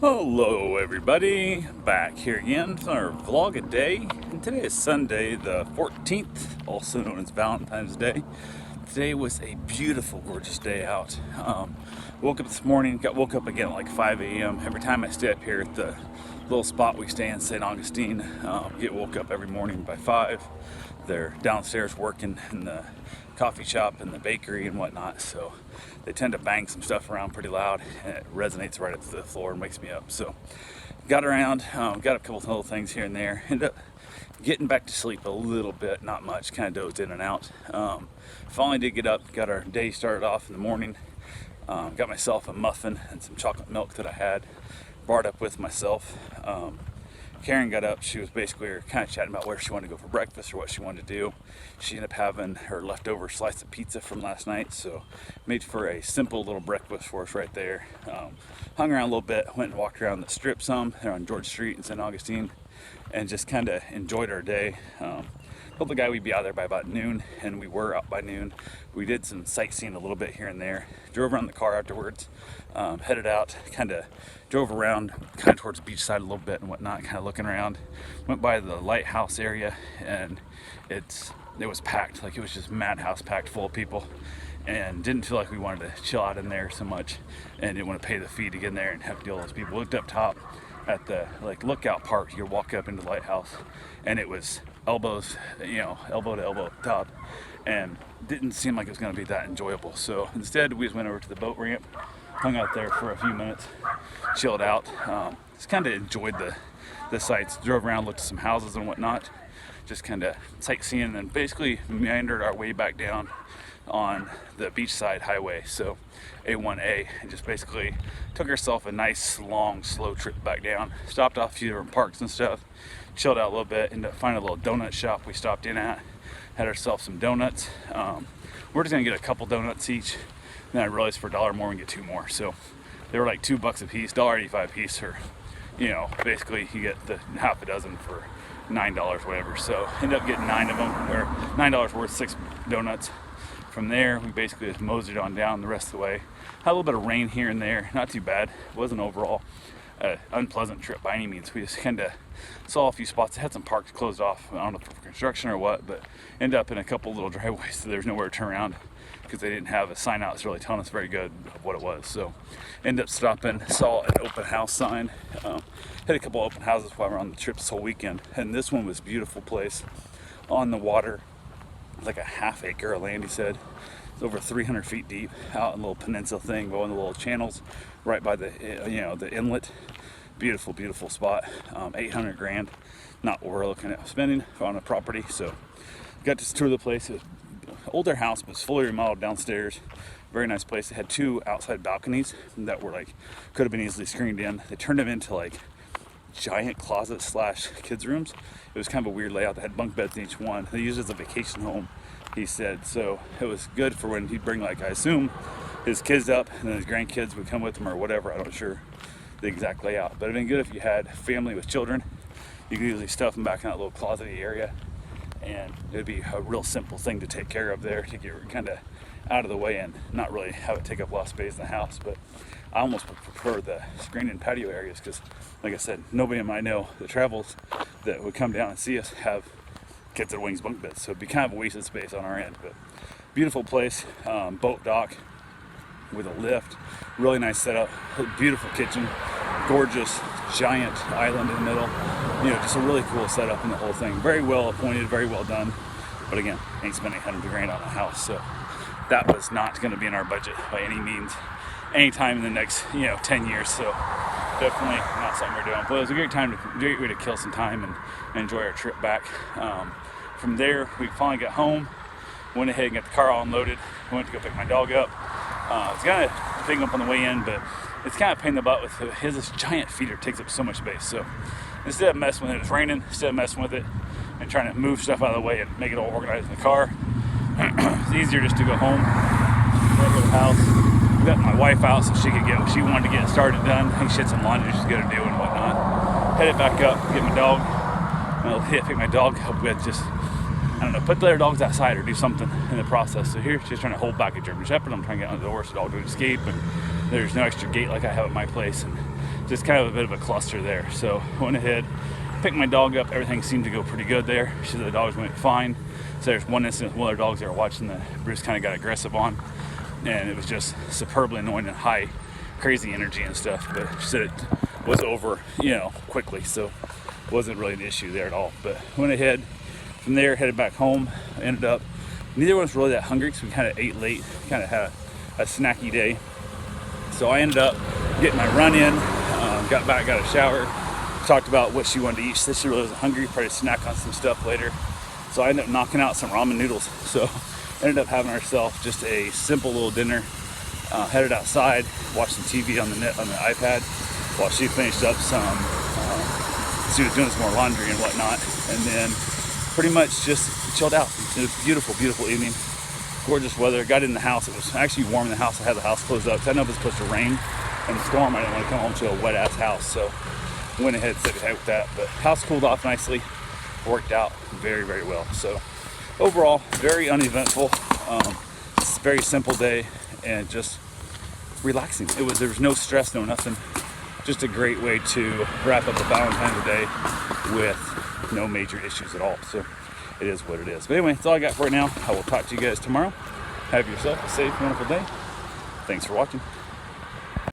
Hello everybody, back here again for our vlog a day, and today is Sunday the 14th, also known as Valentine's Day. Today was a beautiful, gorgeous day out. Woke up this morning, woke up again at like 5 a.m. Every time I stay up here at the little spot we stay in, St. Augustine, get woke up every morning by 5. They're downstairs working in the coffee shop and the bakery and whatnot, so they tend to bang some stuff around pretty loud, and it resonates right up to the floor and wakes me up. So got around, got a couple of little things here and there, ended up getting back to sleep a little bit, not much, kind of dozed in and out. Finally did get up, got our day started off in the morning. Got myself a muffin and some chocolate milk that I had barred up with myself. Karen got up. She was basically kind of chatting about where she wanted to go for breakfast or what she wanted to do. She ended up having her leftover slice of pizza from last night, so made for a simple little breakfast for us right there. Hung around a little bit, went and walked around the strip some there on George Street in St. Augustine, and just kind of enjoyed our day. Told the guy we'd be out there by about noon, and we were out by noon. We did some sightseeing a little bit here and there. Drove around the car afterwards, headed out, kind of drove around kind of towards the beach side a little bit and whatnot, kind of looking around. Went by the lighthouse area, and it was packed, like it was just madhouse packed full of people, and didn't feel like we wanted to chill out in there so much, and didn't want to pay the fee to get in there and have to deal with those people. Looked up top at the lookout part. You walk up into the lighthouse, and it was elbows, elbow to elbow top, and didn't seem like it was going to be that enjoyable. So instead, we just went over to the boat ramp, hung out there for a few minutes, chilled out, just kind of enjoyed the sights. Drove around, looked at some houses and whatnot, just kind of sightseeing, and basically meandered our way back down on the beachside highway, so A1A, and just basically took ourselves a nice long slow trip back down. Stopped off a few different parks and stuff, chilled out a little bit, ended up finding a little donut shop we stopped in at, had ourselves some donuts. We're just gonna get a couple donuts each, then I realized for $1 more we can get 2 more, so they were like $2 a piece, $1.85 a piece, or basically you get the half a dozen for $9, whatever. So ended up getting 9 of them, or $9 worth, 6 donuts. From there, we basically just moseyed on down the rest of the way. Had a little bit of rain here and there, not too bad. It wasn't overall an unpleasant trip by any means. We just kind of saw a few spots that had some parks closed off. I don't know if for construction or what, but ended up in a couple little driveways, so there's nowhere to turn around because they didn't have a sign out that's really telling us very good of what it was. So ended up stopping, saw an open house sign, hit a couple open houses while we were on the trip this whole weekend, and this one was a beautiful place on the water, like a half acre of land, he said. It's over 300 feet deep, out in a little peninsula thing, going the little channels right by the the inlet. Beautiful spot. 800 grand, not what we're looking at spending on a property. So got to tour the place. It was an older house, but it's fully remodeled downstairs. Very nice place. It had 2 outside balconies that were could have been easily screened in. They turned them into giant closet / kids rooms. It was kind of a weird layout. They had bunk beds in each one. They used it as a vacation home, he said. So it was good for when he'd bring, I assume, his kids up, and then his grandkids would come with him or whatever. I'm not sure the exact layout, but it'd been good if you had family with children. You could usually stuff them back in that little closety area, and it'd be a real simple thing to take care of there, to get kind of out of the way and not really have it take up a lot of space in the house. But I almost prefer the screen and patio areas because, like I said, nobody in my know that travels that would come down and see us have kids at Wings bunk beds, so it'd be kind of a wasted space on our end. But beautiful place, boat dock with a lift, really nice setup, beautiful kitchen, gorgeous giant island in the middle. Just a really cool setup in the whole thing. Very well appointed, very well done. But again, ain't spending 100 grand on a house, so that was not going to be in our budget by any means anytime in the next 10 years. So definitely not something we're doing, but it was a great way to kill some time and enjoy our trip back. From there, we finally got home, went ahead and got the car all unloaded, went to go pick my dog up. It's kind of picking up on the way in, but it's kind of a pain in the butt with his giant feeder takes up so much space. So instead of messing with it, it's raining, instead of messing with it and trying to move stuff out of the way and make it all organized in the car, it's easier just to go home, go to the house. Got my wife out so she could get what she wanted to get started done. I think she had some laundry she's got to do and whatnot. Headed back up, get my dog. Pick my dog up with put the other dogs outside or do something in the process. So here she's trying to hold back a German Shepherd. I'm trying to get on the door so the dog don't escape, and there's no extra gate like I have at my place, and just kind of a bit of a cluster there. So went ahead, picked my dog up. Everything seemed to go pretty good there. She said the dogs went fine. So there's one instance, one of their dogs they were watching that Bruce kind of got aggressive on, and it was just superbly annoying and high, crazy energy and stuff. But she said it was over, quickly. So wasn't really an issue there at all. But went ahead from there, headed back home. Ended up, neither one was really that hungry because we kind of ate late, kind of had a snacky day. So I ended up getting my run in, got back, got a shower, talked about what she wanted to eat. She said she really wasn't hungry, probably snack on some stuff later. So I ended up knocking out some ramen noodles. So ended up having ourselves just a simple little dinner. Headed outside, watched some TV on the iPad while she finished up some, she was doing some more laundry and whatnot. And then pretty much just chilled out. It was a beautiful, beautiful evening. Gorgeous weather. Got in the house. It was actually warm in the house. I had the house closed up because I know it was supposed to rain and storm. I didn't want to come home to a wet ass house, so went ahead and said hey with that. But house cooled off nicely. Worked out very, very well. So overall, very uneventful. It's a very simple day and just relaxing. There was no stress, no nothing. Just a great way to wrap up the Valentine's Day with no major issues at all. So it is what it is. But anyway, that's all I got for right now. I will talk to you guys tomorrow. Have yourself a safe, wonderful day. Thanks for watching.